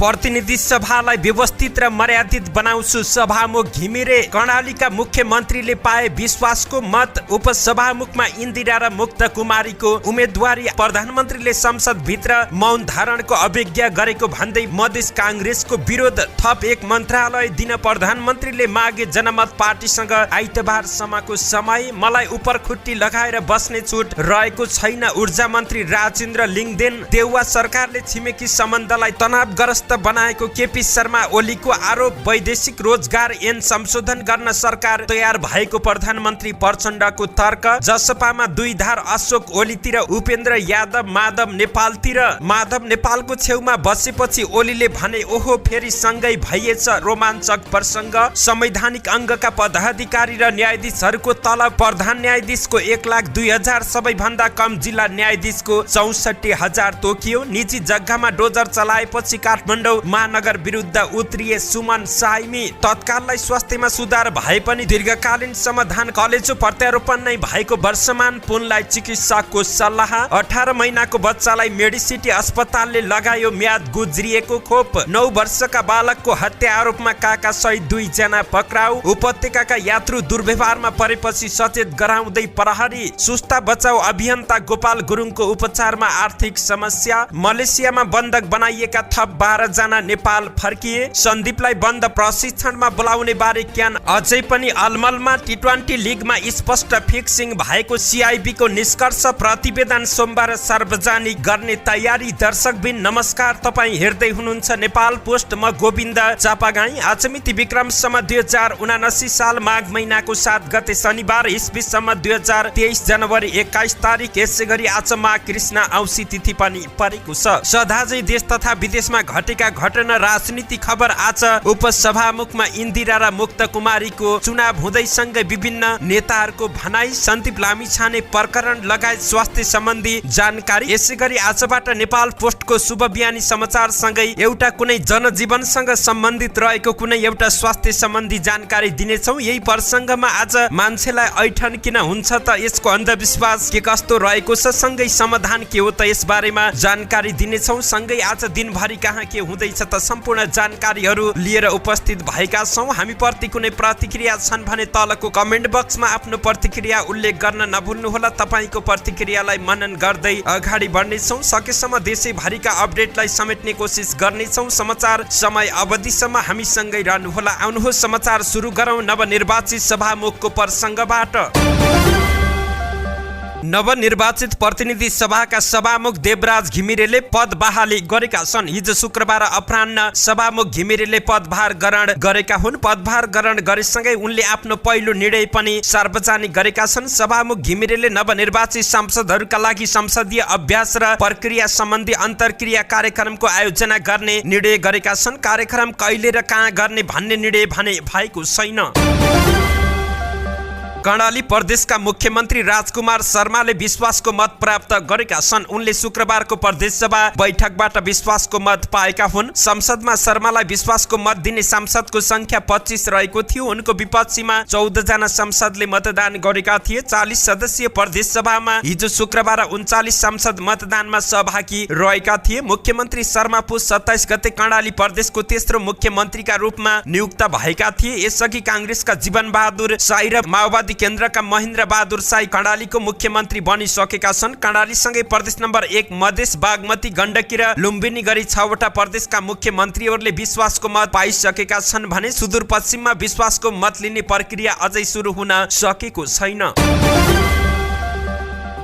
प्रतिनिधि सभालाई व्यवस्थित र मर्यादित बनाउँछु सभामुख घिमिरे। कर्णालीका मुख्यमन्त्रीले पाए विश्वासको मत। उपसभामुखमा इन्दिरा र मुक्त कुमारीको उम्मेदवारी। प्रधानमन्त्रीले संसद भित्र मौन धारणको अभिज्ञा गरेको भन्दै मधेस कांग्रेसको विरोध। थप एक मन्त्रालय दिन प्रधानमन्त्रीले मागे जनमत पार्टीसँग आइतबारसम्मको समय। मलाई उपर खुट्टी लगाएर बस्ने छुट रहेको छैन। ऊर्जा मन्त्री राजेन्द्र लिङदेन। देउवा सरकारले छिमेकी सम्बन्धलाई तनावग्रस्त बनाएको केपी शर्मा ओलीको आरोप। वैदेशिक रोजगार ऐन संशोधन गर्न सरकार तयार भएको प्रधानमन्त्री प्रचण्डको तर्क। जसपामा दुई धार अशोक ओलीतिर उपेन्द्र यादव माधव नेपालतिर। माधव नेपालको छेउमा बसेपछि ओलीले भने ओहो फेरि सँगै भइएछ रोमाञ्चक प्रसङ्ग। संवैधानिक अङ्गका पदाधिकारी र न्यायाधीशहरूको तलब। प्रधान न्यायाधीशको 1,02,000 सबैभन्दा कम जिल्ला न्यायाधीशको 64,000 तोकियो। निजी जग्गामा डोजर चलाएपछि काठमाडौँ महानगर विरुद्ध उत्रिए सुमन साइमी। तत्काललाई स्वास्थ्यमा सुधार भए पनि दीर्घकालीन समाधान कलेजो प्रत्यारोपण नै भएको वर्षमान पुनलाई चिकित्सकको सल्लाह। 18 महिनाको बच्चालाई मेडिसिटी अस्पतालले लगायो म्याद गुज्रिएको खोप। 9 वर्षका बालकको हत्या आरोपमा काका सहित 2 जना पक्राउ। उपत्यकाका यात्रु दुर्व्यवहारमा परेपछि सचेत गराउँदै प्रहरी। सुस्ता बचाउ अभियन्ता गोपाल गुरुङको उपचारमा आर्थिक समस्या। मलेसियामा बन्धक बनाइएका थप 12 जना नेपाल फर्किए। सन्दीपलाई बन्द प्रशिक्षणमा बोलाउने बारे क्यान अझै पनि अलमलमा। टी20 लिगमा स्पष्ट फिक्सिङ भएको सिआइबीको निष्कर्ष। प्रतिवेदन सोमबार सार्वजनिक गर्ने तयारी। दर्शकबिन नमस्कार, तपाईँ हेर्दै हुनुहुन्छ नेपाल पोस्ट। म गोविन्द चापागाई। आज मिति विक्रमसम्म 2079 साल माघ महिनाको 7 गते शनिबार इस्वीसम्म 2023 जनवरी 21 तारिक। यसै गरी आज माघ कृष्ण औँसी तिथि पनि परेको छ। सदाझै देश तथा विदेशमा घटेका घटना राजनीति खबर। आज उपसभामुखमा इन्दिरा र मुक्त कुमारीको चुनाव हुँदैसँगै विभिन्न नेताहरूको भनाई। सन्दीप लामिछाने प्रकरण लगायत स्वास्थ्य सम्बन्धी जानकारी। यसै गरी आजबाट नेपाल पोस्टको शुभ बिहानी समाचार सँगै एउटा कुनै जनजीवनसँग सम्बन्धित रहेको कुनै एउटा स्वास्थ्य सम्बन्धी जानकारी दिनेछौँ। यही प्रसङ्गमा आज मान्छेलाई ऐठन किन हुन्छ त, यसको अन्धविश्वास के कस्तो रहेको छ, सँगै समाधान के हो त, यस बारेमा जानकारी दिनेछौँ। सँगै आज दिनभरि कहाँ के हुँदैछ त सम्पूर्ण जानकारीहरू लिएर उपस्थित भएका छौँ। हामी प्रति कुनै प्रतिक्रिया छन् भने तलको कमेन्ट बक्समा आफ्नो प्रतिक्रिया उल्लेख गर्न नभुल्नुहोला। तपाईँको प्रतिक्रियालाई मनन गर्दै अगाडि बढ्नेछौँ। सकेसम्म देशैभरिका अपडेटलाई समेट्ने कोसिस गर्नेछौँ। समाचार समय अवधिसम्म हामीसँगै रहनुहोला। आउनुहोस् समाचार सुरु गरौँ नवनिर्वाचित सभामुखको प्रसङ्गबाट। नवनिर्वाचित प्रतिनिधि सभाका सभामुख देवराज घिमिरेले पद बहाली गरेका छन्। हिजो शुक्रबार अपराह्न सभामुख घिमिरेले पदभार ग्रहण गरेका हुन्। पदभार ग्रहण गरेसँगै उनले आफ्नो पहिलो निर्णय पनि सार्वजनिक गरेका छन्। सभामुख घिमिरेले नवनिर्वाचित सांसदहरूका लागि संसदीय अभ्यास र प्रक्रिया सम्बन्धी अन्तर्क्रिया कार्यक्रमको आयोजना गर्ने निर्णय गरेका छन्। कार्यक्रम कहिले र कहाँ गर्ने भन्ने निर्णय भने भएको छैन। कर्णाली प्रदेशका मुख्यमन्त्री राजकुमार शर्माले विश्वासको मत प्राप्त गरेका छन्। उनले शुक्रबारको प्रदेश सभा बैठकबाट विश्वासको मत पाएका हुन्। संसदमा शर्मालाई विश्वासको मत दिने सांसदको संख्या 25 रहेको थियो। उनको विपक्षीमा 14 जना सांसदले मतदान गरेका थिए। 40 सदस्यीय प्रदेश सभामा हिजो शुक्रबार 39 सांसद मतदानमा सहभागी रहेका थिए। मुख्यमन्त्री शर्मा पुस 27 गते कर्णाली प्रदेशको तेस्रो मुख्यमन्त्रीका रूपमा नियुक्त भएका थिए। यसअघि कांग्रेसका जीवन बहादुर साई र माओवादी केन्द्रका महेन्द्र बहादुर साई कर्णालीको मुख्यमन्त्री बनिसकेका छन्। कर्णालीसँगै प्रदेश नम्बर 1 मधेस बागमती गण्डकी र लुम्बिनी गरी 6 वटा प्रदेशका मुख्यमन्त्रीहरूले विश्वासको मत पाइसकेका छन् भने सुदूरपश्चिममा विश्वासको मत लिने प्रक्रिया अझै सुरु हुन सकेको छैन।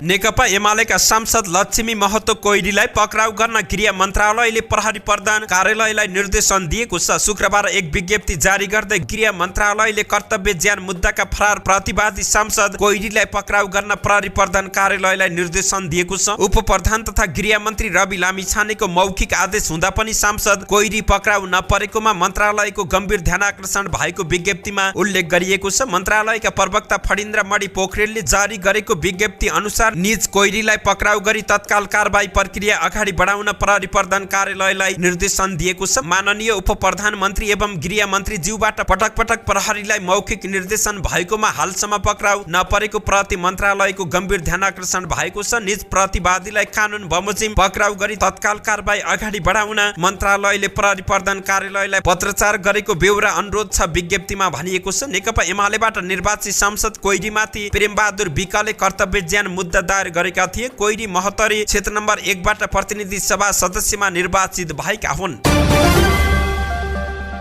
नेकपा एमालेका सांसद लक्ष्मी महतो कोइरीलाई पक्राउ गर्न गृह मन्त्रालयले प्रहरी प्रधान कार्यालयलाई निर्देशन दिएको छ। शुक्रबार एक विज्ञप्ति जारी गर्दै गृह मन्त्रालयले कर्तव्य ज्यान मुद्दाका फरार प्रतिवादी सांसद कोइरीलाई पक्राउ गर्न प्रहरी प्रधान कार्यालयलाई निर्देशन दिएको छ। उपप्रधान तथा गृह मन्त्री रवि लामिछानेको मौखिक आदेश हुँदा पनि सांसद कोइरी पक्राउ नपरेकोमा मन्त्रालयको गम्भीर ध्यानाकर्षण भएको विज्ञप्तिमा उल्लेख गरिएको छ। मन्त्रालयका प्रवक्ता फणिन्द्र मणि पोखरेलले जारी गरेको विज्ञप्ति अनुसार अनुसार निज कोइरीलाई पक्राउ गरी तत्काल कारबाही प्रक्रिया अगाडि बढाउन प्रहरी प्रधान कार्यालयलाई निर्देशन दिएको छ। माननीय उप प्रधानमन्त्री एवं गृह मन्त्री ज्यूबाट पटक पटक प्रहरीलाई मौखिक निर्देशन भएकोमा हालसम्म पक्राउ नपरेको प्रति मन्त्रालयको गम्भीर ध्यानआकर्षण भएको छ। निज प्रतिवादीलाई कानुन बमोजिम पक्राउ गरी तत्काल कारबाही अगाडि बढाउन मन्त्रालयले प्रहरी प्रधान कार्यालयलाई पत्रचार गरेको बेहोरा अनुरोध छ। विज्ञप्तिमा भनिएको छ, नेकपा एमालेबाट निर्वाचित सांसद कोइरीमाथि प्रेमबहादुर विकले कर्तव्य ज्यान मुद्दा दायर गरेका थिए। कोइरी महोत्तरी क्षेत्र नम्बर 1 बाट प्रतिनिधि सभा सदस्यमा निर्वाचित भएका हुन्।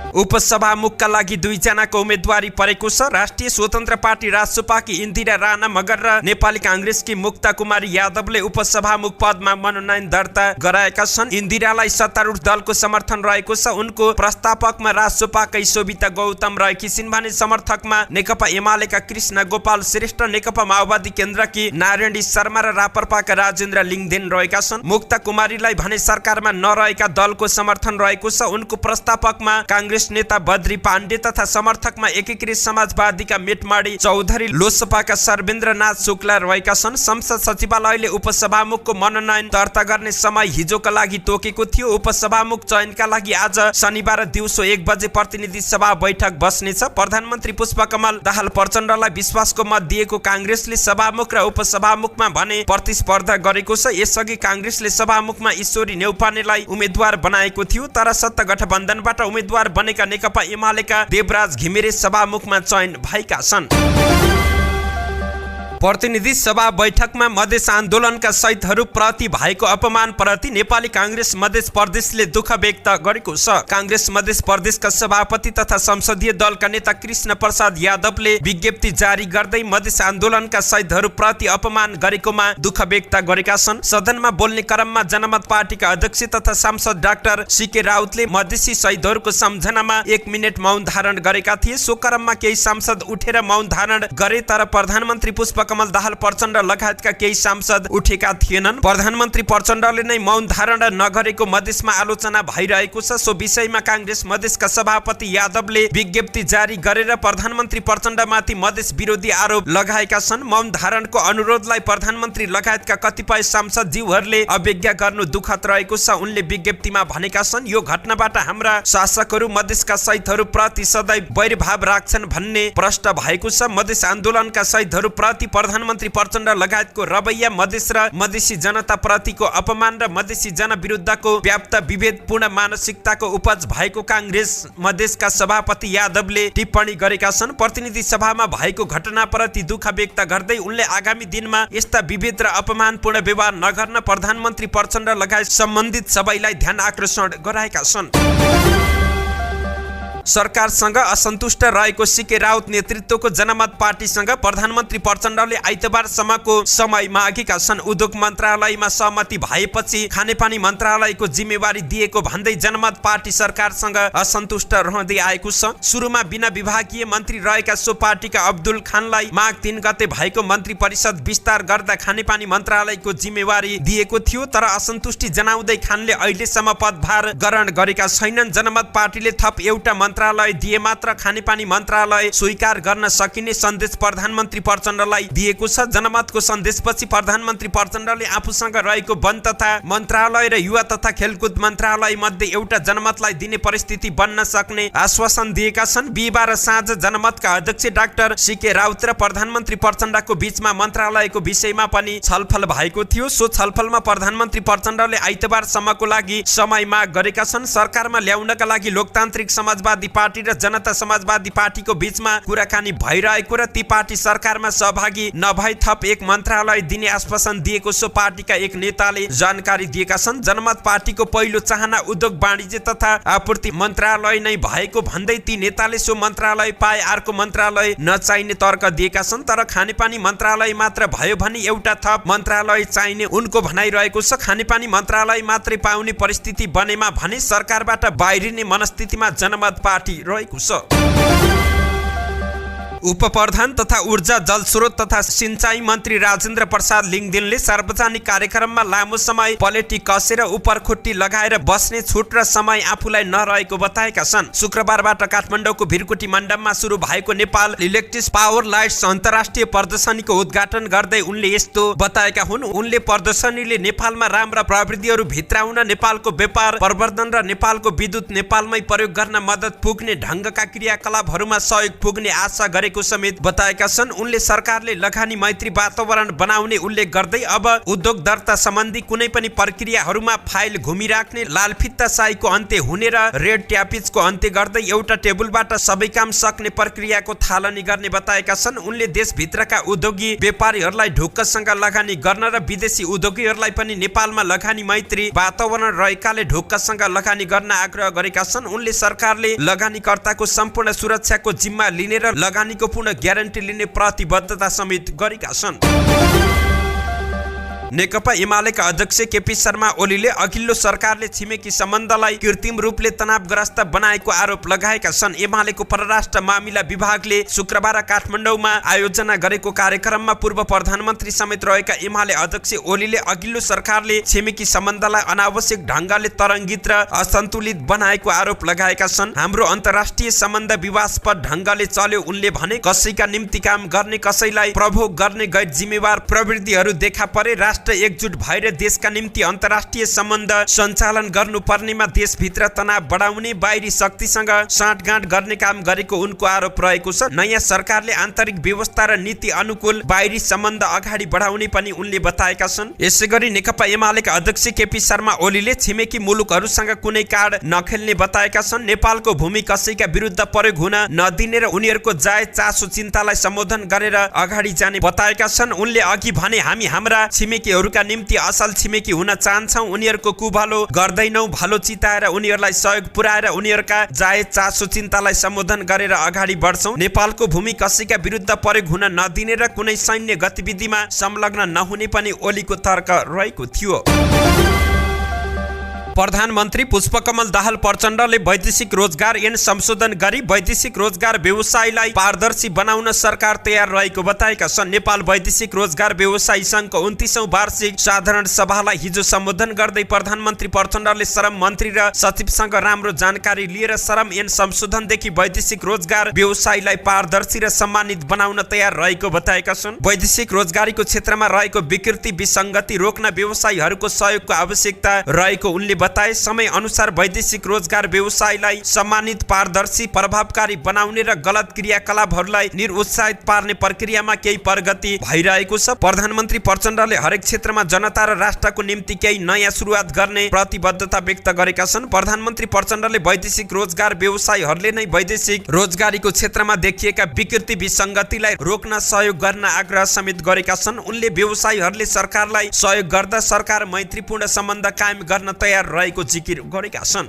उपसभामुखका लागि 2 जनाको उम्मेदवारी परेको छ। राष्ट्रिय स्वतन्त्र पार्टी राजसपाकी इन्दिरा राणा मगर र नेपाली कांग्रेसकी मुक्ता कुमारी यादवले उपसभामुख पदमा मनोनयन दर्ता गराएका छन्। इन्दिरालाई सत्तारूढ दलको समर्थन रहेको छ। उनको प्रस्तावकमा राजसपाकै शोभिता गौतम रहेकी छिन् भने समर्थकमा नेकपा एमालेका कृष्ण गोपाल श्रेष्ठ, नेकपा माओवादी केन्द्रकी नारायणी शर्मा र राप्रपाका राजेन्द्र लिङदेन रहेका छन्। मुक्ता कुमारीलाई भने सरकारमा नरहेका दलको समर्थन रहेको छ। उनको प्रस्तावकमा कांग्रेस नेता बद्री पाण्डे तथा समर्थकमा एकीकृत समाजवादीका मेटमाडी चौधरी, लोसपाका सर्वेन्द्रनाथ शुक्ला रहेका छन्। संसद सचिवालयले उपसभामुखको मनोनयन दर्ता गर्ने समय हिजोका लागि तोकेको थियो। उपसभामुख चयनका लागि आज शनिबार दिउँसो 1 बजे प्रतिनिधि सभा बैठक बस्नेछ। प्रधानमन्त्री पुष्पकमल दाहाल प्रचण्डलाई विश्वासको मत दिएको कांग्रेसले सभामुख र उपसभामुखमा भने प्रतिस्पर्धा गरेको छ। यसअघि कांग्रेसले सभामुखमा ईश्वरी नेउपानेलाई उम्मेद्वार बनाएको थियो, तर सत्ता गठबन्धनबाट उम्मेद्वार बनेका नेकपा एमालेका देवराज घिमिरे सभामुखमा चयन भएका छन्। प्रतिनिधि सभा बैठकमा मधेस आन्दोलनका शहीदहरू प्रति भएको अपमान प्रति नेपाली कांग्रेस मधेस प्रदेशले दुःख व्यक्त गरेको छ। कांग्रेस मधेस प्रदेशका सभापति तथा संसदीय दलका नेता कृष्ण प्रसाद यादवले विज्ञप्ति जारी गर्दै मधेस आन्दोलनका शहीदहरू प्रति अपमान गरेकोमा दुःख व्यक्त गरेका छन्। सदनमा बोल्ने क्रममा जनमत पार्टीका अध्यक्ष तथा सांसद डाक्टर सीके राउतले मधेसी शहीदहरूको सम्झनामा 1 मिनेट मौन धारण गरेका थिए। सो क्रममा केही सांसद उठेर मौन धारण गरे, तर प्रधानमन्त्री पुष्पकमल दाहाल प्रचण्ड लगायतका केही सांसद उठेका थिएनन्। प्रधानमन्त्री प्रचण्डले नै मौन धारण नगरेको मधेसमा आलोचना भइरहेको छ। सो विषयमा कांग्रेस मधेसका सभापति यादवले विज्ञप्ति जारी गरेर प्रधानमन्त्री प्रचण्डमाथि मधेस विरोधी आरोप लगाएका छन्। मौन धारणको अनुरोधलाई प्रधानमन्त्री लगायतका कतिपय सांसद जीवहरूले अवज्ञा गर्नु दुःखद रहेको छ। उनले विज्ञप्तिमा भनेका छन्, यो घटनाबाट हाम्रा शासकहरू मधेसका शहीदहरू प्रति सदैव वैरभाव राख्छन् भन्ने प्रष्ट भएको छ। मधेस आन्दोलनका शहीदहरू प्रति प्रधानमन्त्री प्रचण्ड लगायतको रवैया मधेस र मधेसी जनता प्रतिको अपमान र मधेसी जनविरुद्धको व्याप्त विभेदपूर्ण मानसिकताको उपज भएको कांग्रेस मधेसका सभापति यादवले टिप्पणी गरेका छन्। प्रतिनिधि सभामा भएको घटनाप्रति दुःख व्यक्त गर्दै उनले आगामी दिनमा यस्ता विभेद र अपमानपूर्ण व्यवहार नगर्न प्रधानमन्त्री प्रचण्ड लगायत सम्बन्धित सबैलाई ध्यान आकर्षण गराएका छन्। सरकारसँग असन्तुष्ट रहेको सीके राउत नेतृत्वको जनमत पार्टीसँग प्रधानमन्त्री प्रचण्डले आइतबारसम्मको समय मागेका छन्। उद्योग मन्त्रालयमा सहमति भएपछि खानेपानी मन्त्रालयको जिम्मेवारी दिएको भन्दै जनमत पार्टी सरकारसँग असन्तुष्ट रहँदै आएको छ। सुरुमा बिना विभागीय मन्त्री रहेका सो पार्टीका अब्दुल खानलाई माघ 3 गते भएको मन्त्री परिषद विस्तार गर्दा खानेपानी मन्त्रालयको जिम्मेवारी दिएको थियो, तर असन्तुष्टि जनाउँदै खानले अहिलेसम्म पदभार ग्रहण गरेका छैनन्। जनमत पार्टीले थप एउटा मन्त्रालय दिए मात्र खानेपानी मन्त्रालय स्वीकार गर्न सकिने सन्देश प्रधानमन्त्री प्रचण्डलाई दिएको छ। जनमतको सन्देशपछि प्रधानमन्त्री प्रचण्डले आफूसँग रहेको वन तथा मन्त्रालय र युवा तथा खेलकुद मन्त्रालय मध्ये एउटा जनमतलाई दिने परिस्थिति बन्न सक्ने आश्वासन दिएका छन्। बिहिबार साँझ जनमतका अध्यक्ष डाक्टर सीके राउत र प्रधानमन्त्री प्रचण्डको बीचमा मन्त्रालयको विषयमा पनि छलफल भएको थियो। सो छलफलमा प्रधानमन्त्री प्रचण्डले आइतबारसम्मको लागि समय माग गरेका छन्। सरकारमा ल्याउनका लागि लोकतान्त्रिक समाजवादी पार्टी र जनता समाजवादी पार्टीको बीचमा कुराकानी भइरहेको र ती पार्टी सरकारमा सहभागी नभई थप एक मन्त्रालय दिने आश्वासन दिएको सो पार्टीका एक नेताले जानकारी दिएका छन्। जनमत पार्टीको पहिलो चाहना उद्योग वाणिज्य तथा आपूर्ति मन्त्रालय नै भएको भन्दै ती नेताले सो मन्त्रालय पाए अर्को मन्त्रालय नचाहिने तर्क दिएका छन्। तर खानेपानी मन्त्रालय मात्र भयो भने एउटा थप मन्त्रालय चाहिने उनको भनाइरहेको छ। खानेपानी मन्त्रालय मात्रै पाउने परिस्थिति बनेमा भने सरकारबाट बाहिरिने मनस्थितिमा जनमत पार्टी रहेको छ। उपप्रधान तथा ऊर्जा जलस्रोत तथा सिंचाई मन्त्री राजेन्द्र प्रसाद लिङदेनले सार्वजनिक कार्यक्रममा लामो समय पलेटी कसेर उपरखुट्टी लगाएर बस्ने छुट र समय आफूलाई नरहेको बताएका छन्। शुक्रबारबाट काठमाडौँको भिरकुटी मण्डपमा सुरु भएको नेपाल इलेक्ट्रिक पावर लाइट्स अन्तर्राष्ट्रिय प्रदर्शनीको उद्घाटन गर्दै उनले यस्तो बताएका हुन्। उनले प्रदर्शनीले नेपालमा राम्रा प्रविधिहरू भित्राउन, नेपालको व्यापार प्रवर्धन र नेपालको विद्युत नेपालमै प्रयोग गर्न मद्दत पुग्ने ढङ्गका क्रियाकलापहरूमा सहयोग पुग्ने आशा गरेको समेत बताएका छन्। उनले सरकारले लगानी मैत्री वातावरण बनाउने उल्लेख गर्दै अब उद्योग दर्ता सम्बन्धी कुनै पनि प्रक्रियाहरूमा फाइल घुमिराख्ने, लालफित्ता साईको अन्त्य हुने र रेड ट्यापिजको अन्त्य गर्दै एउटा टेबलबाट सबै काम सक्ने प्रक्रियाको थालनी गर्ने बताएका छन्। उनले देशभित्रका उद्योगी व्यापारीहरूलाई ढुक्कसँग लगानी गर्न र विदेशी उद्योगीहरूलाई पनि नेपालमा लगानी मैत्री वातावरण रहेकाले ढुक्कसँग लगानी गर्न आग्रह गरेका छन्। उनले सरकारले लगानीकर्ताको सम्पूर्ण सुरक्षाको जिम्मा लिने र लगानीको पूर्ण ग्यारेन्टी लिने प्रतिबद्धता समेत गरेका छन्। नेकपा एमालेका अध्यक्ष केपी शर्मा ओलीले अघिल्लो सरकारले छिमेकी सम्बन्धलाई कृत्रिम रूपले तनावग्रस्त बनाएको आरोप लगाएका छन्। एमालेको परराष्ट्र मामिला विभागले शुक्रबार काठमाडौँमा आयोजना गरेको कार्यक्रममा पूर्व प्रधानमन्त्री समेत रहेका एमाले अध्यक्ष ओलीले अघिल्लो सरकारले छिमेकी सम्बन्धलाई अनावश्यक ढङ्गले तरङ्गित र असन्तुलित बनाएको आरोप लगाएका छन्। हाम्रो अन्तर्राष्ट्रिय सम्बन्ध विवादस्पद ढङ्गले चल्यो उनले भने। कसैका निम्ति काम गर्ने, कसैलाई प्रभोग गर्ने गैर जिम्मेवार प्रवृत्तिहरू देखा परे। राष्ट्र एकजुट भएर देशका निम्ति अन्तर्राष्ट्रिय सम्बन्ध सञ्चालन गर्नुपर्नेमा देशभित्र तनाव बढाउने, बाहिरी शक्तिसँग साँठगाँठ गर्ने काम गरेको उनको आरोप रहेको छ। नयाँ सरकारले आन्तरिक व्यवस्था र नीति अनुकूल बाहिरी सम्बन्ध अगाडि बढाउने पनि उनले बताएका छन्। यसैगरी नेकपा एमालेका अध्यक्ष केपी शर्मा ओलीले छिमेकी मुलुकहरूसँग कुनै कार्ड नखेल्ने बताएका छन्। नेपालको भूमि कसैका विरुद्ध प्रयोग हुन नदिने र उनीहरूको जायज चासो चिन्तालाई सम्बोधन गरेर अगाडि जाने बताएका छन्। उनले अघि भने, हामी हाम्रा छिमेकीहरूका निम्ति असल छिमेकी हुन चाहन्छौँ। उनीहरूको कुभलो गर्दैनौँ, भलो चिताएर उनीहरूलाई सहयोग पुर्याएर उनीहरूका जायज चासो चिन्तालाई सम्बोधन गरेर अगाडि बढ्छौँ। नेपालको भूमि कसैका विरुद्ध प्रयोग हुन नदिने र कुनै सैन्य गतिविधिमा संलग्न नहुने पनि ओलीको तर्क रहेको थियो। प्रधानमन्त्री पुष्पकमल दाहाल प्रचण्डले वैदेशिक रोजगार ऐन संशोधन गरी वैदेशिक रोजगार व्यवसायलाई पारदर्शी बनाउन सरकार तयार रहेको बताएका छन्। नेपाल वैदेशिक रोजगार व्यवसायी सङ्घको 29औं वार्षिक साधारण सभालाई हिजो सम्बोधन गर्दै प्रधानमन्त्री प्रचण्डले श्रम मन्त्री र सचिवसँग राम्रो जानकारी लिएर श्रम ऐन संशोधनदेखि वैदेशिक रोजगार व्यवसायीलाई पारदर्शी र सम्मानित बनाउन तयार रहेको बताएका छन्। वैदेशिक रोजगारीको क्षेत्रमा रहेको विकृति विसङ्गति रोक्न व्यवसायीहरूको सहयोगको आवश्यकता रहेको उनले बताए। समय अनुसार वैदेशिक रोजगार व्यवसायलाई सम्मानित, पारदर्शी, प्रभावकारी बनाउने र गलत क्रियाकलापहरूलाई निरुत्साहित पार्ने प्रक्रियामा केही प्रगति भइरहेको छ। प्रधानमन्त्री प्रचण्डले हरेक क्षेत्रमा जनता र राष्ट्रको निम्ति केही नयाँ सुरुवात गर्ने प्रतिबद्धता व्यक्त गरेका छन्। प्रधानमन्त्री प्रचण्डले वैदेशिक रोजगार व्यवसायीहरूले नै वैदेशिक रोजगारीको क्षेत्रमा देखिएका विकृति विसङ्गतिलाई रोक्न सहयोग गर्न आग्रह समेत गरेका छन्। उनले व्यवसायीहरूले सरकारलाई सहयोग गर्दा सरकार मैत्रीपूर्ण सम्बन्ध कायम गर्न तयार रहेको जिकिर गरेका छन्।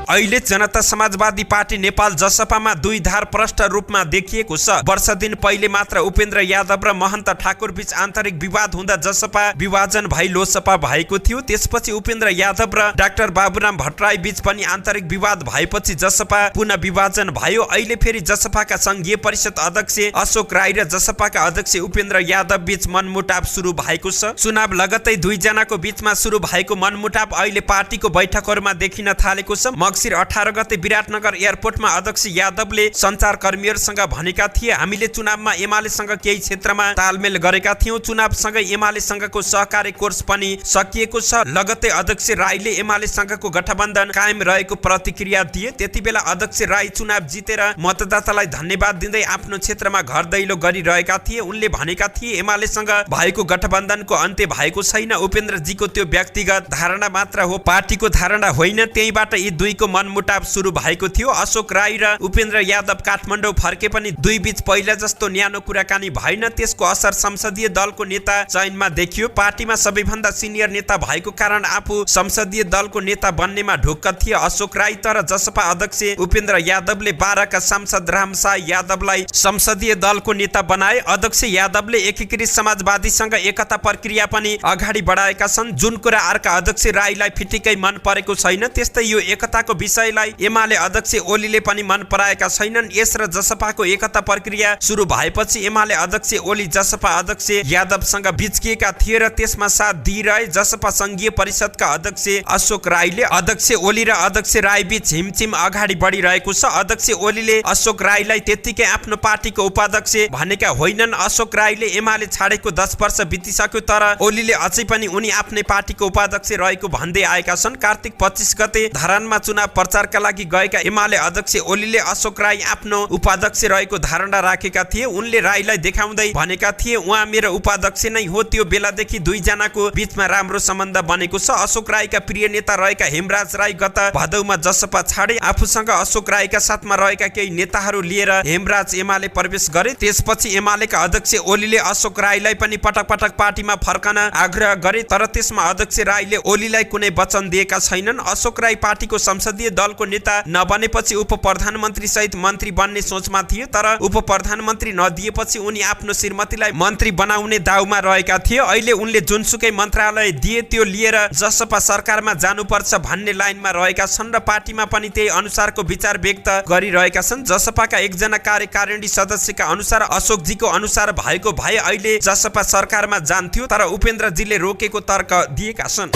अहिले जनता समाजवादी पार्टी नेपाल जसपामा दुई धार प्रष्ट रूपमा देखिएको छ। वर्ष दिन पहिले मात्र उपेन्द्र यादव र महन्त ठाकुर बीच आन्तरिक विवाद हुँदा जसपा विभाजन भई लोसपा भएको थियो। त्यसपछि उपेन्द्र यादव र डाक्टर बाबुराम भट्टराई बीच पनि आन्तरिक विवाद भएपछि जसपा पुनः विभाजन भयो। अहिले फेरि जसपाका संघीय परिषद अध्यक्ष अशोक राई र जसपाका अध्यक्ष उपेन्द्र यादव बीच मनमुटाव सुरु भएको छ। चुनाव लगत्तै दुईजनाको बीचमा सुरु भएको मनमुटाव अहिले पार्टीको बैठकहरूमा देखिन थालेको छ। मक्सिर 18 गते विराटनगर एयरपोर्टमा अध्यक्ष यादवले सञ्चारकर्मीहरूसँग भनेका थिए, हामीले चुनावमा एमालेसँग केही क्षेत्रमा तालमेल गरेका थियौं। चुनावसँगै एमालेसँगको सहकारी कोर्स पनि सकिएको छ। लगत्तै अध्यक्ष राईले एमालेसँगको गठबन्धन कायम रहेको प्रतिक्रिया दिए। त्यतिबेला अध्यक्ष राई चुनाव जितेर मतदातालाई धन्यवाद दिँदै आफ्नो क्षेत्रमा घर दैलो गरिरहेका थिए। उनले भनेका थिए, एमालेसँग भएको गठबन्धनको अन्त्य भएको छैन। उपेन्द्रजीको त्यो व्यक्तिगत धारणा मात्र हो, पार्टीको धारणा होइन। त्यहीबाट यी दुईको मनमुटाव सुरु भएको थियो। अशोक राई र उपेन्द्र यादव काठमाडौँ फर्के पनि दुई बीच पहिला जस्तो न्यानो कुराकानी भएन। त्यसको असर संसदीय दलको नेता चयनमा देखियो। पार्टीमा सबैभन्दा सिनियर नेता भएको कारण आफू संसदीय दलको नेता बन्नेमा ढुक्क थिए अशोक राई। तर जसपा अध्यक्ष उपेन्द्र यादवले 12 का सांसद रामशाह यादवलाई संसदीय दलको नेता बनाए। अध्यक्ष यादवले एकीकृत समाजवादीसँग एकता प्रक्रिया पनि अगाडि बढाएका छन्। जुन कुरा अर्का अध्यक्ष राईलाई फिटिकै मन परेको छैन, त्यस्तै यो एकताको विषयलाई एमाले अध्यक्ष ओलीले पनि मन पराएका छैनन्। यस र जसपाको एकता प्रक्रिया सुरु भएपछि एमाले अध्यक्ष ओली जसपा अध्यक्ष यादवसँग बिचकिएका थिए र त्यसमा साथ दिइरहे। जसपा संघीय परिषदका अध्यक्ष अशोक राईले अध्यक्ष ओली र अध्यक्ष राई बीच हिमचिम अगाडि बढिरहेको छ। अध्यक्ष ओलीले अशोक राईलाई त्यत्तिकै आफ्नो पार्टीको उपाध्यक्ष भनेका होइनन्। अशोक राईले एमाले छाडेको 10 वर्ष बितिसक्यो, तर ओलीले अझै पनि उनी आफ्नै पार्टीको उपाध्यक्ष रहेको भन्दै आएका छन्। कार्तिक 25 गते धरानमा चुनाव प्रचारका लागि गएका एमाले अध्यक्ष ओलीले अशोक राई आफ्नो उपाध्यक्ष रहेको धारणा राखेका थिए। उनले राईलाई देखाउँदै भनेका थिए, उहाँ मेरो उपाध्यक्ष नै हो। त्यो बेलादेखि दुई जनाको बीचमा राम्रो सम्बन्ध बनेको छ। अशोक राईका प्रिय नेता रहेका हेमराज राई गत भदौमा जसपा छाडे। आफूसँग अशोक राईका साथमा रहेका केही नेताहरू लिएर हेमराज एमाले प्रवेश गरे। त्यसपछि एमालेका अध्यक्ष ओलीले अशोक राईलाई पनि पटक पटक पार्टीमा फर्कन आग्रह गरे, तर त्यसमा अध्यक्ष राईले ओलीलाई कुनै वचन दिएका छैनन्। अशोक राई पार्टीको संसदीय दलको नेता नबनेपछि उप प्रधानमन्त्री सहित मन्त्री बन्ने सोचमा थिए, तर उप प्रधानमन्त्री नदिएपछि उनी आफ्नो श्रीमतीलाई मन्त्री बनाउने दाउमा रहेका थिए। अहिले उनले जुनसुकै मन्त्रालय दिए त्यो लिएर जसपा सरकारमा जानुपर्छ भन्ने लाइनमा रहेका छन् र पार्टीमा पनि त्यही अनुसारको विचार व्यक्त गरिरहेका छन्। जसपाका एकजना कार्यकारिणी सदस्यका अनुसार अशोकजीको अनुसार भएको भए अहिले जसपा सरकारमा जान्थ्यो, तर उपेन्द्रजीले रोकेको तर्क दिएका छन्।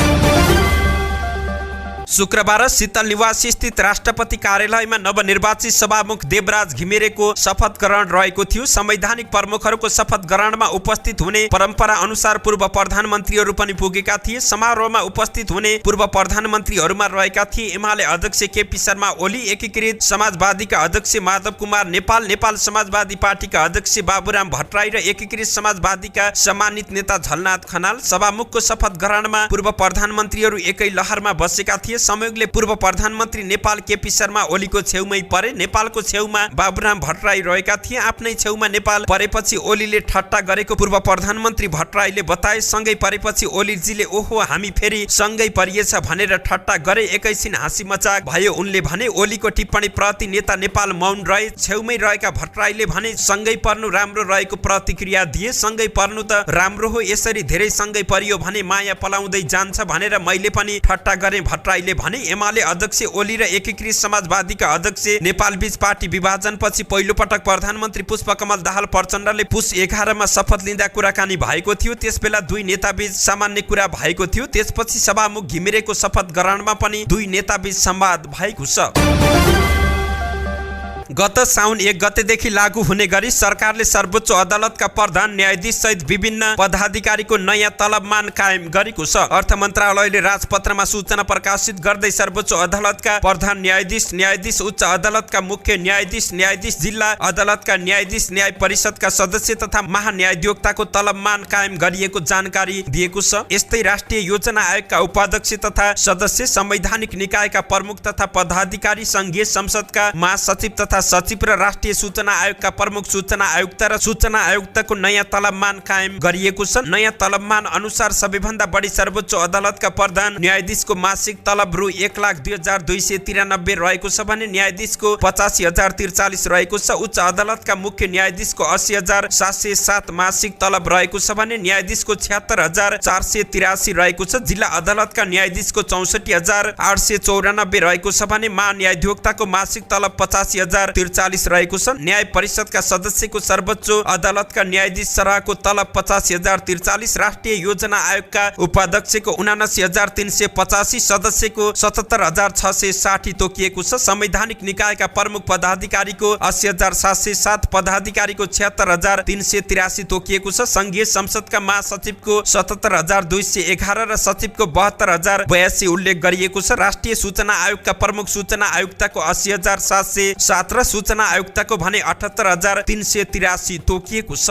शुक्रबार शीतल निवास स्थित राष्ट्रपति कार्यालयमा नवनिर्वाचित सभामुख देवराज घिमिरेको शपथ ग्रहण रहेको थियो। संवैधानिक प्रमुखहरूको शपथ ग्रहणमा उपस्थित हुने परम्परा अनुसार पूर्व प्रधानमन्त्रीहरू पनि पुगेका थिए। समारोहमा उपस्थित हुने पूर्व प्रधानमन्त्रीहरूमा रहेका थिए एमाले अध्यक्ष केपी शर्मा ओली, एकीकृत समाजवादीका अध्यक्ष माधव कुमार नेपाल, नेपाल समाजवादी पार्टीका अध्यक्ष बाबुराम भट्टराई र एकीकृत समाजवादीका सम्मानित नेता झलनाथ खनाल। सभामुखको शपथ ग्रहणमा पूर्व प्रधानमन्त्रीहरू एकै लहरमा बसेका थिए। संयोगले पूर्व प्रधानमन्त्री नेपाल केपी शर्मा ओलीको छेउमै परे। नेपालको छेउमा बाबुराम भट्टराई रहेका थिए। आफ्नै छेउमा नेपाल परेपछि ओलीले ठट्टा गरेको पूर्व प्रधानमन्त्री भट्टराईले बताए। सँगै परेपछि ओलीजीले ओहो हामी फेरि सँगै परिएछ भनेर ठट्टा गरे। एकैछिन हाँसी मजाक भयो। उनले भने ओलीको टिप्पणी प्रति नेता नेपाल मौन रहे। छेउमै रहेका भट्टराईले भने सँगै पर्नु राम्रो रहेको प्रतिक्रिया दिए। सँगै पर्नु त राम्रो हो, यसरी धेरै सँगै परियो भने माया पलाउँदै जान्छ भनेर मैले पनि ठट्टा गरेँ, भट्टराईले भने। एमाले अध्यक्ष ओली र एकीकृत समाजवादीका अध्यक्ष नेपाल बीच पार्टी विभाजनपछि पहिलो पटक प्रधानमन्त्री पुष्पकमल दाहाल प्रचण्डले पुस 11 मा शपथ लिँदा कुराकानी भएको थियो। त्यसबेला दुई नेता बीच सामान्य कुरा भएको थियो। त्यसपछि सभामुख घिमिरेको शपथ ग्रहणमा पनि दुई नेता बीच संवाद भएको छ। गत साउन 1 गतेदेखि लागू हुने गरी सरकारले सर्वोच्च अदालतका प्रधान न्यायाधीश सहित विभिन्न पदाधिकारीको नयाँ तलबमान कायम गरेको छ। अर्थ मन्त्रालयले राजपत्रमा सूचना प्रकाशित गर्दै सर्वोच्च अदालतका प्रधान न्यायाधीश, न्यायाधीश, उच्च अदालतका मुख्य न्यायाधीश, न्यायाधीश, जिल्ला अदालतका न्यायाधीश, न्याय परिषदका सदस्य तथा महान्यायाधियोक्ताको तलबमान कायम गरिएको जानकारी दिएको छ। यस्तै राष्ट्रिय योजना आयोगका उपाध्यक्ष तथा सदस्य, संवैधानिक निकायका प्रमुख तथा पदाधिकारी, संघीय संसदका महासचिव तथा सचिव र राष्ट्रिय सूचना आयोगका प्रमुख सूचना आयुक्त र सूचना आयुक्तको नयाँ तलबमान कायम गरिएको छ। नयाँ तलबमान अनुसार सबैभन्दा बढी सर्वोच्च अदालतका प्रधान न्यायाधीशको मासिक तलब रु 1,02,293 रहेको छ भने न्यायाधीशको 85,043 रहेको छ। उच्च अदालतका मुख्य न्यायाधीशको 80,707 मासिक तलब रहेको छ भने न्यायाधीशको 76,483 रहेको छ। जिल्ला अदालतका न्यायाधीशको 64,894 रहेको छ भने महान्यायाधियोक्ताको मासिक तलब 85,043 रहेको छ। न्याय परिषदका सदस्यको सर्वोच्च अदालतका न्यायाधीश सरहको तलब 85,043, राष्ट्रिय योजना आयोगका उपाध्यक्षको 79,385, सदस्यको 77,660 तोकिएको छ। संवैधानिक निकायका प्रमुख पदाधिकारीको 80,707, पदाधिकारीको 76,383 तोकिएको छ। संघीय संसदका महासचिवको 77,211 र सचिवको 72,082 उल्लेख गरिएको छ। राष्ट्रिय सूचना आयोगका प्रमुख सूचना आयुक्तको 80,707 र सूचना आयुक्तको भने 78,383 तोकिएको छ।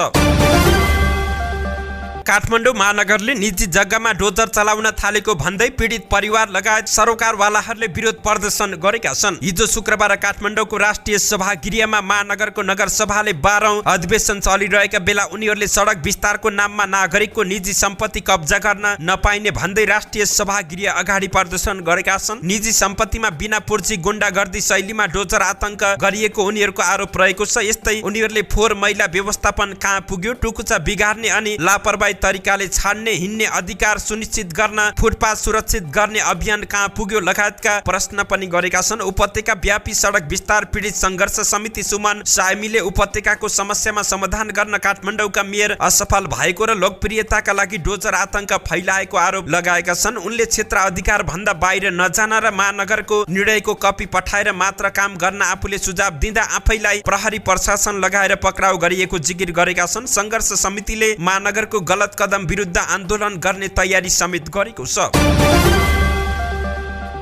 काठमाडौँ महानगरले निजी जग्गामा डोजर चलाउन थालेको भन्दै पीडित परिवार लगायत सरोकारवालाहरूले विरोध प्रदर्शन गरेका छन्। हिजो शुक्रबार काठमाडौँको राष्ट्रिय सभागृहमा महानगरको नगरसभाले 12औं अधिवेशन चलिरहेका बेला उनीहरूले सडक विस्तारको नाममा नागरिकको निजी सम्पत्ति कब्जा गर्न नपाइने भन्दै राष्ट्रिय सभागृह अगाडि प्रदर्शन गरेका छन्। निजी सम्पत्तिमा बिना पुर्जी गुण्डागर्दी शैलीमा डोजर आतंक गरिएको उनीहरूको आरोप रहेको छ। यस्तै उनीहरूले फोहोर मैला व्यवस्थापन कहाँ पुग्यो, टुकुचा बिगार्ने अनि लापरवाही तरिकाले छाड्ने हिँड्ने अधिकार सुनिश्चित गर्न, फुटपाथ सुरक्षित गर्ने अभियान कहाँ पुग्यो लगायतका प्रश्न पनि गरेका छन्। उपत्यका व्यापी सडक विस्तार पीडित संघर्ष समिति सुमन साइमीले उपत्यकाको समस्यामा समाधान गर्न काठमाडौँका मेयर असफल भएको र लोकप्रियताका लागि डोजर आतंक फैलाएको आरोप लगाएका छन्। उनले क्षेत्र अधिकार भन्दा बाहिर नजान र महानगरको निर्णयको कपी पठाएर मात्र काम गर्न आफूले सुझाव दिँदा आफैलाई प्रहरी प्रशासन लगाएर पक्राउ गरिएको जिकिर गरेका छन्। संघर्ष समितिले महानगरको गलत कदम विरुद्ध आन्दोलन गर्ने तयारी समेत गरेको छ।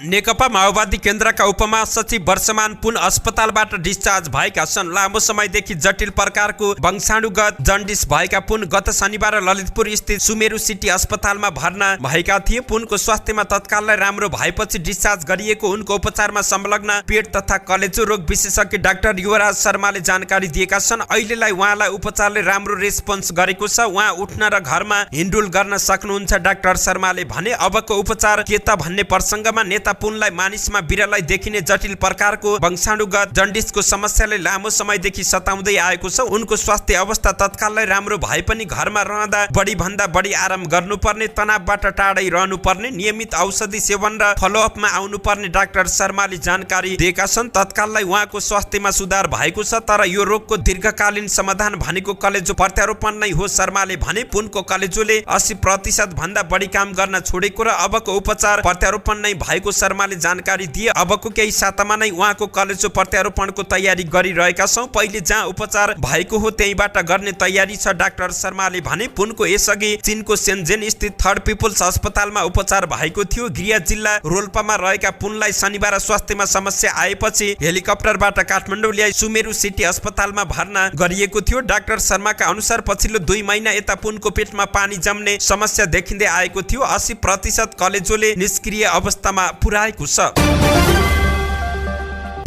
नेकपा माओवादी केन्द्रका उपमहासचिव वर्षमान पुन अस्पतालबाट डिस्चार्ज भएका छन्। लामो समयदेखि जटिल प्रकारको वंशाणुगत जन्डिस भएका पुन गत शनिबार ललितपुर स्थित सुमेरु सिटी अस्पतालमा भर्ना भएका थिए। पुनको स्वास्थ्यमा तत्काललाई राम्रो भएपछि डिस्चार्ज गरिएको उनको उपचारमा संलग्न पेट तथा कलेजो रोग विशेषज्ञ डाक्टर युवराज शर्माले जानकारी दिएका छन्। अहिलेलाई उहाँलाई उपचारले राम्रो रेस्पोन्स गरेको छ। उहाँ उठ्न र घरमा हिँडुल गर्न सक्नुहुन्छ डाक्टर शर्माले भने। अबको उपचार के त भन्ने प्रसङ्गमा नेता पुनलाई मानिसमा बिरलै देखिने जटिल प्रकारको वंशाणुगत जन्डिसको समस्याले लामो समयदेखि सताउँदै आएको छ। उनको स्वास्थ्य अवस्था तत्काललाई राम्रो भए पनि घरमा रहँदा बढी भन्दा बढी आराम गर्नुपर्ने, तनावबाट टाढै रहनुपर्ने, नियमित औषधि सेवन र फलोअपमा आउनुपर्ने डाक्टर शर्माले जानकारी दिएका छन्। तत्काललाई उहाँको स्वास्थ्यमा सुधार भएको छ, तर यो रोगको दीर्घकालीन समाधान भनेको कलेजो प्रत्यारोपण नै हो शर्माले भने। पुनको कलेजोले 80% भन्दा बढी काम गर्न छोडेको र अबको उपचार प्रत्यारोपण नै भएको शर्माले जानकारी दिए। अबको केही सातामा नै उहाँको कलेजो प्रत्यारोपणको तयारी गरिरहेका छौं। पहिले जहाँ उपचार भएको हो त्यहीबाट गर्ने तयारी छ डाक्टर शर्माले भने। पुनको यसअघि चीनको सेन्जेन स्थित थर्ड पिपुल्स अस्पतालमा उपचार भएको थियो। गृह जिल्ला रोल्पामा रहेका पुनलाई शनिबार स्वास्थ्यमा समस्या आएपछि हेलिकप्टरबाट काठमाडौँ ल्याई सुमेरु सिटी अस्पतालमा भर्ना गरिएको थियो। डाक्टर शर्माका अनुसार पछिल्लो 2 महिना यता पुनको पेटमा पानी जम्ने समस्या देखिँदै आएको थियो। 80% कलेजोले निष्क्रिय अवस्थामा पुर्याएको छ।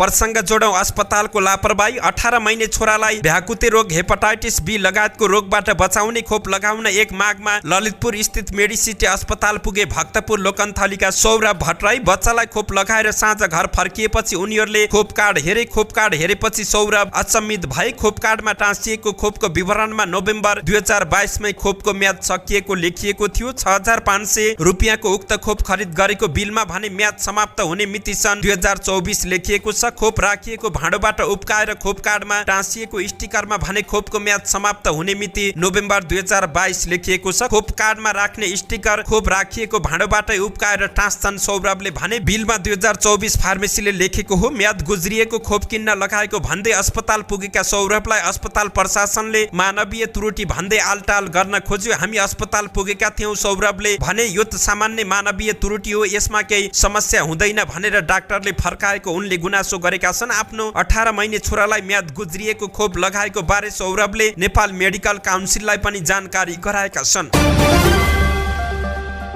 प्रसङ्ग जोडौं अस्पतालको लापरवाही। 18 महिने छोरालाई भ्याकुते रोग हेपाटाइटिस बी लगायतको रोगबाट बचाउने खोप लगाउन एक मागमा ललितपुर स्थित मेडिसिटी अस्पताल पुगे भक्तपुर लोकन्थलीका सौरभ भट्टराई। बच्चालाई खोप लगाएर साँझ घर फर्किएपछि उनीहरूले खोप कार्ड हेरे। खोप कार्ड हेरेपछि सौरभ अचम्मित भए। खोप कार्डमा टाँसिएको खोपको विवरणमा नोभेम्बर 2022 मै खोपको म्याद सकिएको लेखिएको थियो। 6500 रुपियाँको उक्त खोप खरिद गरेको बिलमा भने म्याद समाप्त हुने मिति सन् 2024 लेखिएको छ। खोप राखिएको भाँडोबाट उप्काएर खोप कार्डमा टाँसिएको स्टिकरमा भने खोपको म्याद समाप्त हुने मिति नोभेम्बर 2022 लेखिएको छ। खोप कार्डमा राख्ने स्टिकर खोप राखिएको भाँडोबाटै उप्काएर टाँस्छन् सौरभले भने। बिलमा 2024 फार्मेसीले लेखेको हो। म्याद गुज्रिएको खोप किन्न लगाएको भन्दै अस्पताल पुगेका सौरभलाई अस्पताल प्रशासनले मानवीय त्रुटि भन्दै आलटाल गर्न खोज्यो। हामी अस्पताल पुगेका थियौं सौरभले भने। यो त सामान्य मानवीय त्रुटि हो, यसमा केही समस्या हुँदैन भनेर डाक्टरले फर्काएको उनले गुनासो गरेका छन्। आफ्नो 18 महिने छोरालाई म्याद गुज्रिएको खोप लगाएको बारे सौरभले नेपाल मेडिकल काउन्सिललाई पनि जानकारी गराएका छन्।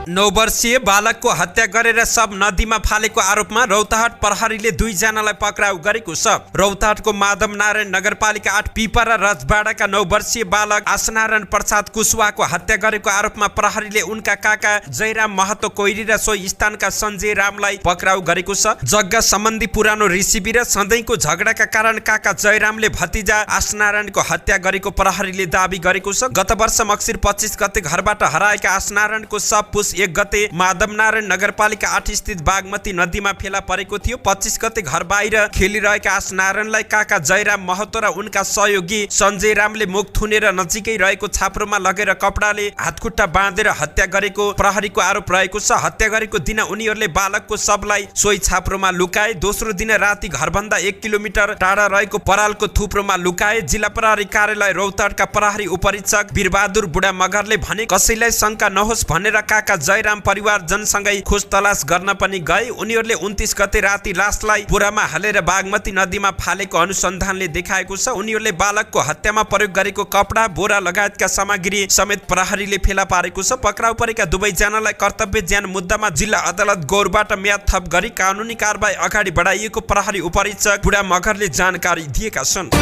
9 वर्षीय बालकको हत्या गरेर शव नदीमा फालेको आरोपमा रौतहट प्रहरीले 2 जनालाई पक्राउ गरेको छ। रौतहटको माधव नारायण नगरपालिका 8 पिपरा रजबाडाका 9 वर्षीय बालक आसनारायण प्रसाद कुशवाको हत्या गरेको आरोपमा प्रहरीले उनका काका जयराम महतो कोइरी र सोही स्थानका सञ्जय रामलाई पक्राउ गरेको छ। जग्गा सम्बन्धी पुरानो रिसिभी र सधैँको झगडाका कारण काका जयरामले भतिजा आसनारायणको हत्या गरेको प्रहरीले दाबी गरेको छ। गत वर्ष मक्सिर 25 गते घरबाट हराएका आसनारायणको शव पुस 1 गते माधव नारायण नगरपालिका 8 स्थित बागमती नदीमा फेला परेको थियो। 25 गते घर बाहिर खेलिरहेका आसनारायणलाई काका जयराम महतो र उनका सहयोगी सञ्जय रामले मुख थुनेर नजिकै रहेको छाप्रोमा लगेर कपडाले हातखुट्टा बाँधेर हत्या गरेको प्रहरीको आरोप रहेको छ। हत्या गरेको दिन उनीहरूले बालकको शवलाई सोही छाप्रोमा लुकाए। दोस्रो दिन राति घरभन्दा 1 किलोमिटर टाढा रहेको परालको थुप्रोमा लुकाए। जिल्ला प्रहरी कार्यालय रौतहटका प्रहरी उपरीक्षक वीरबहादुर बुढा मगरले भने कसैलाई शंका नहोस् भनेर काका जयराम परिवारजनसँगै खोज तलास गर्न पनि गए। उनीहरूले 29 गते राति लासलाई बोरामा हालेर बागमती नदीमा फालेको अनुसन्धानले देखाएको छ। उनीहरूले बालकको हत्यामा प्रयोग गरेको कपडा बोरा लगायतका सामग्री समेत प्रहरीले फेला पारेको छ। पक्राउ परेका 2 जनालाई कर्तव्य ज्यान मुद्दामा जिल्ला अदालत गौरबाट म्याद थप गरी कानुनी कारबाही अगाडि बढाइएको प्रहरी उपरीक्षक बुढा मगरले जानकारी दिएका छन्।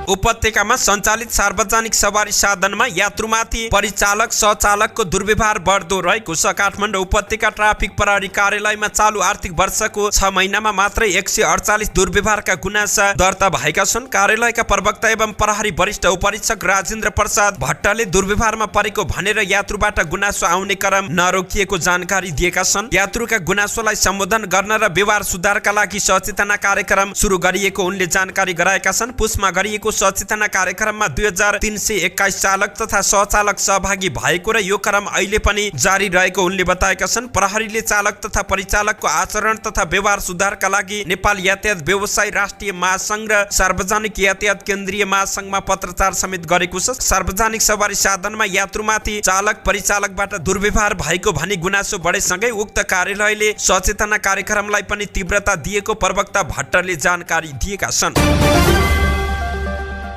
उपत्यकामा सञ्चालित सार्वजनिक सवारी साधनमा यात्रुमाथि परिचालक सहचालकको दुर्व्यवहार बढ्दो रहेको छ। काठमाडौँ उपत्यका ट्राफिक प्रहरी कार्यालयमा चालु आर्थिक वर्षको 6 महिनामा मात्रै 148 दुर्व्यवहारका गुनासा दर्ता भएका छन्। कार्यालयका प्रवक्ता एवं प्रहरी वरिष्ठ उपरीक्षक राजेन्द्र प्रसाद भट्टले दुर्व्यवहारमा परेको भनेर यात्रुबाट गुनासो आउने क्रम नरोकिएको जानकारी दिएका छन्। यात्रुका गुनासोलाई सम्बोधन गर्न र व्यवहार सुधारका लागि सचेतना कार्यक्रम सुरु गरिएको उनले जानकारी गराएका छन्। पुसमा गरिएको सचेतना कार्यक्रममा 2321 चालक तथा सहचालक सहभागी भएको र यो क्रम अहिले पनि जारी रहेको उनले बताएका छन्। प्रहरीले चालक तथा परिचालकको आचरण तथा व्यवहार सुधारका लागि नेपाल यातायात व्यवसाय राष्ट्रिय महासंघ र सार्वजनिक यातायात केन्द्रीय महासंघमा पत्रचार समेत गरेको छ। सार्वजनिक सवारी साधनमा यात्रुमाथि चालक परिचालकबाट दुर्व्यवहार भएको भनी गुनासो बढेसँगै उक्त कार्यालयले सचेतना कार्यक्रमलाई पनि तीव्रता दिएको प्रवक्ता भट्टले जानकारी दिएका छन्।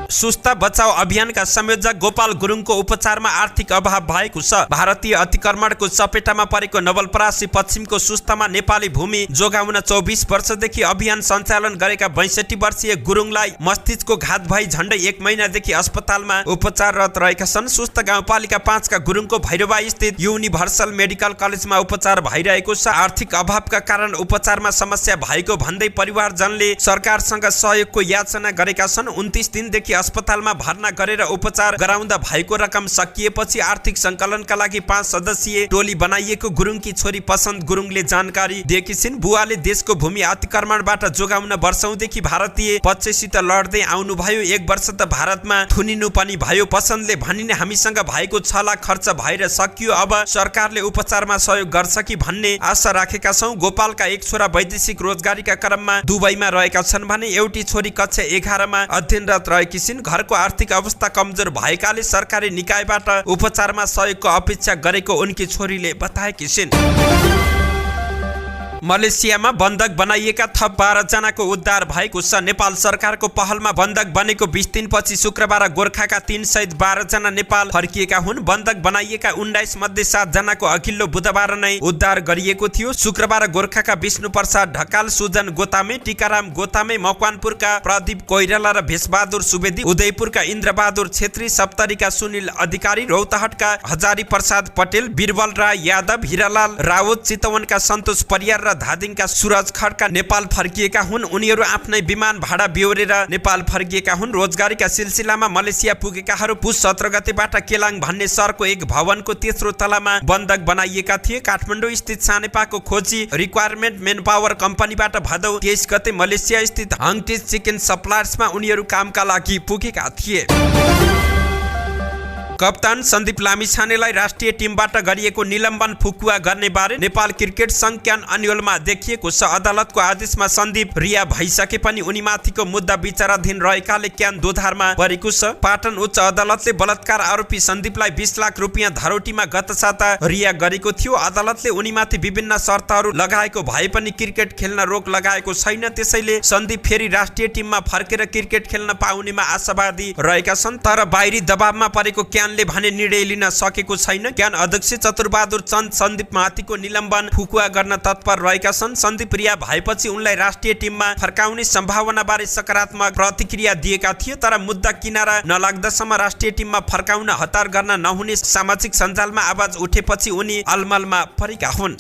सुस्ता बचाउ अभियानका संयोजक गोपाल गुरुङको उपचारमा आर्थिक अभाव भएको छ। भारतीय अतिक्रमणको चपेटामा परेको नवलपरासी पश्चिमको सुस्तामा नेपाली भूमि जोगाउन 24 वर्षदेखि अभियान सञ्चालन गरेका 62 वर्षीय गुरुङलाई मस्तिष्कको घात भई झण्डै 1 महिनादेखि अस्पतालमा उपचाररत रहेका छन्। सुस्ता गाउँपालिका 5 का गुरुङको भैरवाई स्थित युनिभर्सल मेडिकल कलेजमा उपचार भइरहेको छ। आर्थिक अभावका कारण उपचारमा समस्या भएको भन्दै परिवारजनले सरकारसँग सहयोगको याचना गरेका छन्। 29 दिनदेखि अस्पतालमा भर्ना गरेर उपचार गराउँदा भएको रकम सकिएपछि आर्थिक सङ्कलनका लागि 5 सदस्यीय टोली बनाइएको गुरुङकी छोरी पसन्द गुरुङले जानकारी दिएकी छिन्। बुवाले देशको भूमि अतिक्रमणबाट जोगाउन वर्षौंदेखि भारतीय पक्षसित लड्दै आउनुभयो। 1 वर्ष त भारतमा थुनिनु पनि भयो। पसन्दले भनिने हामीसँग भएको 6 लाख खर्च भएर सकियो, अब सरकारले उपचारमा सहयोग गर्छ कि भन्ने आशा राखेका छौँ। गोपालका एक छोरा वैदेशिक रोजगारीका क्रममा दुबईमा रहेका छन् भने एउटी छोरी कक्षा 11 मा अध्ययनरत रहेकी छिन्। घरको आर्थिक अवस्था कमजोर भएकाले सरकारी निकायबाट उपचारमा सहयोगको अपेक्षा गरेको उनकी छोरीले बताएकी छिन्। मलेसियामा बन्धक बनाइएका थप 12 जनाको उद्धार भएको छ। नेपाल सरकारको पहलमा बन्धक बनेको 20 दिनपछि शुक्रबार गोर्खाका 3 सहित 12 जना नेपाल फर्किएका हुन्। बन्धक बनाइएका 19 मध्ये 7 जनाको अघिल्लो बुधबार नै उद्धार गरिएको थियो। शुक्रबार गोर्खाका विष्णु प्रसाद ढकाल, सुजन गोतामे, टीकाराम गोतामे, मकवानपुरका प्रदीप कोइराला र भेषबहादुर सुवेदी, उदयपुरका इन्द्रबहादुर छेत्री, सप्तरीका सुनिल अधिकारी, रौतहटका हजारी प्रसाद पटेल, बीरबल राय यादव, हिरालाल रावत, चितवनका सन्तोष परियार र धादिङका सूरज खड्का नेपाल फर्किएका हुन्। उनीहरू आफ्नै विमान भाडा बेहोरेर नेपाल फर्किएका हुन्। रोजगारीका सिलसिलामा मलेसिया पुगेकाहरू पुस 17 गतेबाट केलाङ भन्ने सहरको एक भवनको तेस्रो तलामा बन्धक बनाइएका थिए। काठमाडौँ स्थित सानेपाको खोजी रिक्वायरमेन्ट मेन पावर कम्पनीबाट भदौ 23 गते मलेसिया स्थित हङटिज चिकन सप्लायर्समा उनीहरू कामका लागि पुगेका थिए। कप्तान सन्दीप लामिछानेलाई राष्ट्रिय टिमबाट गरिएको निलम्बन फुकुवा गर्ने बारे नेपाल क्रिकेट संघ क्यान अन्यलमा देखिएको छ। अदालतको आदेशमा सन्दीप रिहा भइसके पनि उनीमाथिको मुद्दा विचाराधीन रहेकाले क्यान दोधारमा परेको छ। पाटन उच्च अदालतले बलात्कार आरोपी सन्दीपलाई 20 लाख रुपियाँ धरोटीमा गत साता रिहा गरेको थियो। अदालतले उनीमाथि विभिन्न शर्तहरू लगाएको भए पनि क्रिकेट खेल्न रोक लगाएको छैन। त्यसैले सन्दीप फेरि राष्ट्रिय टिममा फर्केर क्रिकेट खेल्न पाउनेमा आशावादी रहेका छन्। तर बाहिरी दबावमा परेको क्यानले भने निर्णय लिन सकेको छैन। क्यान अध्यक्ष चतुरबहादुर चन्द सन्दीप माथिको निलम्बन फुकुवा गर्न तत्पर रहेका छन्। सन्दीप रिहा भएपछि उनलाई राष्ट्रिय टिममा फर्काउने सम्भावना बारे सकारात्मक प्रतिक्रिया दिएका थिए। तर मुद्दा किनारा नलाग्दासम्म राष्ट्रिय टिममा फर्काउन हतार गर्न नहुने सामाजिक सञ्जालमा आवाज उठेपछि उनी अलमलमा परेका हुन्।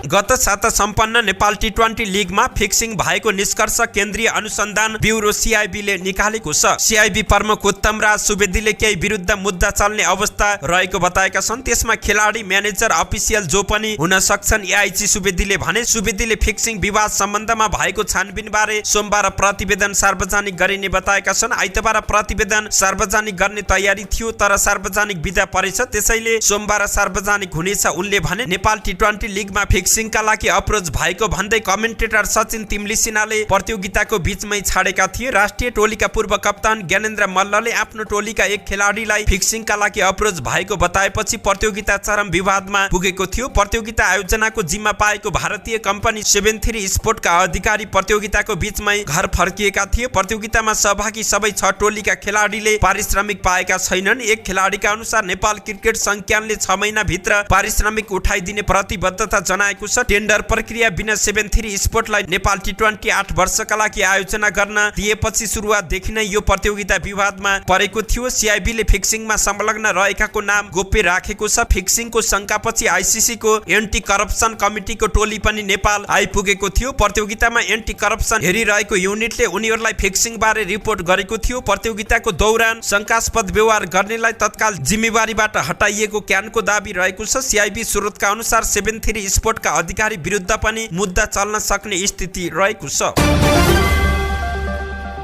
गत साता सम्पन्न नेपाल टी20 लिगमा फिक्सिङ भएको निष्कर्ष केन्द्रीय अनुसन्धान ब्युरो सीआईबीले निकालेको छ। सीआईबी प्रमुख उत्तम राज सुवेदीले केही विरुद्ध मुद्दा चल्ने अवस्था रहेको बताएका छन्। त्यसमा खेलाडी, म्यानेजर, अफिसियल जो पनि हुन सक्छन्। एआईजी सुवेदीले भने सुवेदीले फिक्सिङ विवाद सम्बन्धमा भएको छानबिनबारे सोमबार प्रतिवेदन सार्वजनिक गरिने बताएका छन्। आइतबार प्रतिवेदन सार्वजनिक गर्ने तयारी थियो तर सार्वजनिक बिदा परेछ, त्यसैले सोमबार सार्वजनिक हुनेछ। उनले भने नेपाल टी20 लिगमा फिक्सिङका लागि अप्रोच भएको भन्दै कमेन्टेटर सचिन तिम्लिसिनाले प्रतियोगिताको बीचमै छाडेका थिए। राष्ट्रिय टोलीका पूर्व कप्तान ज्ञानेन्द्र मल्लले आफ्नो टोलीका एक खेलाडीलाई फिक्सिङका लागि अप्रोच भएको बताएपछि प्रतियोगिता चरम विवादमा पुगेको थियो। प्रतियोगिता आयोजनाको जिम्मा पाएको भारतीय कम्पनी 73 स्पोर्टका अधिकारी प्रतियोगिताको बीचमै घर फर्किएका थिए। प्रतियोगितामा सहभागी सबै 6 टोलीका खेलाडीले पारिश्रमिक पाएका छैनन्। एक खेलाडीका अनुसार नेपाल क्रिकेट संघ क्यानले 6 महिनाभित्र पारिश्रमिक उठाइदिने प्रतिबद्धता जनाएको जनाएको छ। टेन्डर प्रक्रिया बिना 7-3 स्पोर्टलाई नेपाल T20 8 वर्षका लागि आयोजना गर्न दिएपछि सुरुवातदेखि नै यो प्रतियोगिता विवादमा परेको थियो। CIB ले फिक्सिङमा संलग्न रहेकाको नाम गोप्य राखेको छ। फिक्सिङको शंकापछि ICC को एन्टी करप्सन कमिटीको टोली पनि नेपाल आइपुगेको थियो। प्रतियोगितामा एन्टी करप्सन हेरिरहेको युनिटले उनीहरूलाई फिक्सिङ बारे रिपोर्ट गरेको थियो। प्रतियोगिताको दौरान शंकास्पद व्यवहार गर्नेलाई तत्काल जिम्मेवारीबाट हटाइएको क्यानको दाबी रहेको छ। CIB स्रोतका अनुसार 7-3 स्पोर्टका अधिकारी विरुद्ध पनि मुद्दा चल्न सक्ने स्थिति रहेको छ।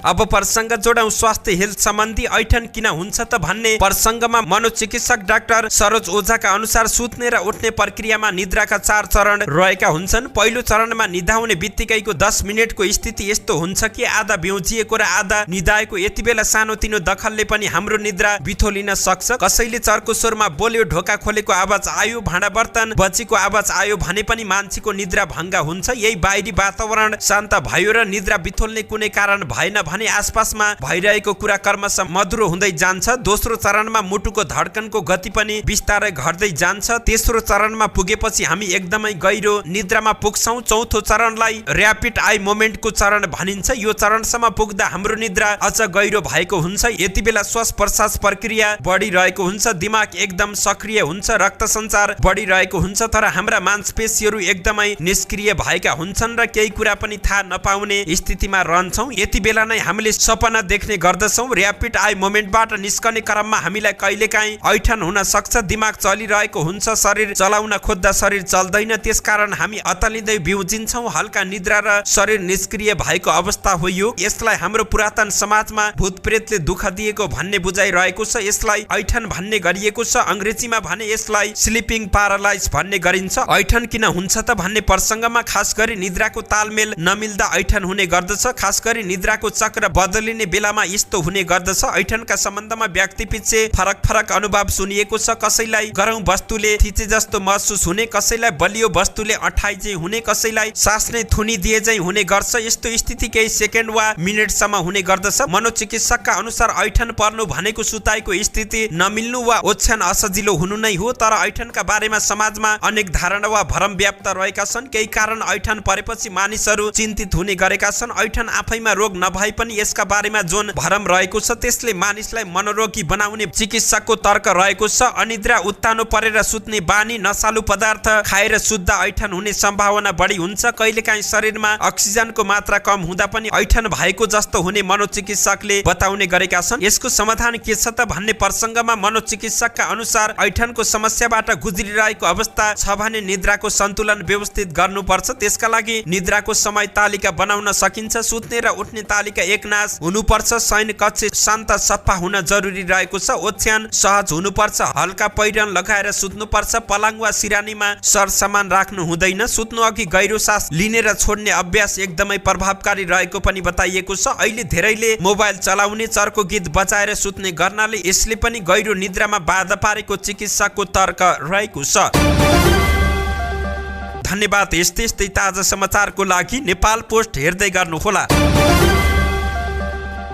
अब प्रसंग जोडौं स्वास्थ्य हेल्थ सम्बन्धी ऐठन किन हुन्छ त भन्ने प्रसंगमा मनोचिकित्सक डाक्टर सरोज ओझाका अनुसार सुत्ने र उठ्ने प्रक्रियामा निद्राका 4 चरण रहेका हुन्छन्। पहिलो चरणमा निदाउने बित्तिकैको 10 मिनेटको स्थिति यस्तो हुन्छ कि आधा बेउजिएको र आधा निदाएको। यति बेला सानोतिनो दखलले पनि हाम्रो निद्रा बिथोलिन सक्छ। कसैले चर्को स्वरमा बोल्यो, ढोका खोलेको आवाज आयो, भाँडा बर्तन बचेको आवाज आयो भने पनि मान्छेको निद्रा भङ्ग हुन्छ। यही बाहिरी वातावरण शान्त भयो र निद्रा बिथोल्ने कुनै कारण भएन भने आसपासमा भइरहेको कुरा क्रमशः मधुरो हुँदै जान्छ। दोस्रो चरणमा मुटुको धड्कनको गति पनि बिस्तारै घट्दै जान्छ। तेस्रो चरणमा पुगेपछि हामी एकदमै गहिरो निद्रामा पुग्छौं। चौथो चरणलाई र्यापिड आई मोमेन्टको चरण भनिन्छ। यो चरणसम्म पुग्दा हाम्रो निद्रा अझ गहिरो भएको हुन्छ। यति बेला श्वास प्रश्वास प्रक्रिया बढिरहेको हुन्छ, दिमाग एकदम सक्रिय हुन्छ, रक्त सञ्चार बढिरहेको हुन्छ, तर हाम्रा मांसपेशीहरू एकदमै निष्क्रिय भएका हुन्छन् र केही कुरा पनि थाहा नपाउने स्थितिमा रहन्छौं। यति बेला नै हामीले सपना देख्ने गर्दछौं। र्यापिड आई मोमेन्टबाट निस्कने क्रममा हामीलाई कहिलेकाहीँ ऐठन हुन सक्छ। दिमाग चलिरहेको हुन्छ, शरीर चलाउन खोज्दा शरीर चल्दैन, त्यसकारण हामी अतलिँदै बिउजिन्छौं। हल्का निद्रा र शरीर निष्क्रिय भएको अवस्था हो यो। यसलाई हाम्रो पुरातन समाजमा भूतप्रेतले दुःख दिएको भन्ने बुझाइरहेको छ। यसलाई ऐठन भन्ने गरिएको छ। अंग्रेजीमा भने यसलाई स्लिपिङ प्यारालाइज भन्ने गरिन्छ। ऐठन किन हुन्छ त भन्ने प्रसंगमा खास गरी निद्राको तालमेल नमिल्दा ऐठन हुने गर्दछ। खास गरी निद्राको चक्र बदलिने बेलामा यस्तो हुने गर्दछ। ऐठनका सम्बन्धमा व्यक्ति पछि फरक अनुभव सुनिएको छ। कसैलाई गरौं वस्तुले थिचे जस्तो महसुस हुने, कसैलाई बलियो वस्तुले अठाइ चाहिँ हुने, कसैलाई सास नै थुनी दिए चाहिँ हुने गर्छ। यस्तो स्थिति केही सेकेन्ड वा मिनेटसम्म हुने गर्दछ। मनोचिकित्सकका अनुसार ऐठन पर्नु भनेको सुताइको स्थिति नमिल्नु वा ओछ्यान असजिलो हुनु नै हो। तर ऐठनका बारेमा समाजमा अनेक धारणा वा भ्रम व्याप्त रहेका छन्। केही कारण ऐठन परेपछि मानिसहरू चिन्तित हुने गरेका छन्। ऐठन आफैमा रोग नभए पनि यसका बारेमा जुन भरम रहेको छ त्यसले मानिसलाई मनोरोगी बनाउने चिकित्सकको तर्क रहेको छ। अनिद्रा, उत्तानो परेर सुत्ने बानी, नशालु पदार्थ खाएर सुत्दा ऐठन हुने सम्भावना बढी हुन्छ। कहिलेकाहीँ शरीरमा अक्सिजनको मात्रा कम हुँदा पनि ऐठन भएको जस्तो हुने मनोचिकित्सकले बताउने गरेका छन्। यसको समाधान के छ त भन्ने प्रसंगमा मनोचिकित्सकका अनुसार ऐठनको समस्याबाट गुज्रिरहेको अवस्था छ भने निद्राको सन्तुलन व्यवस्थित गर्नुपर्छ। त्यसका लागि निद्राको समय तालिका बनाउन सकिन्छ। सुत्ने र उठ्ने तालिका एकनास हुनुपर्छ। शयन कक्ष शान्त सफा हुन जरुरी रहेको छ। ओछ्यान सहज हुनुपर्छ। हल्का पहिरन लगाएर सुत्नुपर्छ। पलङ वा सिरानीमा सरसामान राख्नु हुँदैन। सुत्नु अघि गहिरो सास लिने र छोड्ने अभ्यास एकदमै प्रभावकारी रहेको पनि बताइएको छ। अहिले धेरैले मोबाइल चलाउने, चर्को गीत बजाएर सुत्ने गर्नाले यसले पनि गहिरो निद्रामा बाधा पारेको चिकित्सकको तर्क रहेको छ। धन्यवाद। यस्तै ताजा समाचारको लागि नेपाल पोस्ट हेर्दै गर्नुहोला।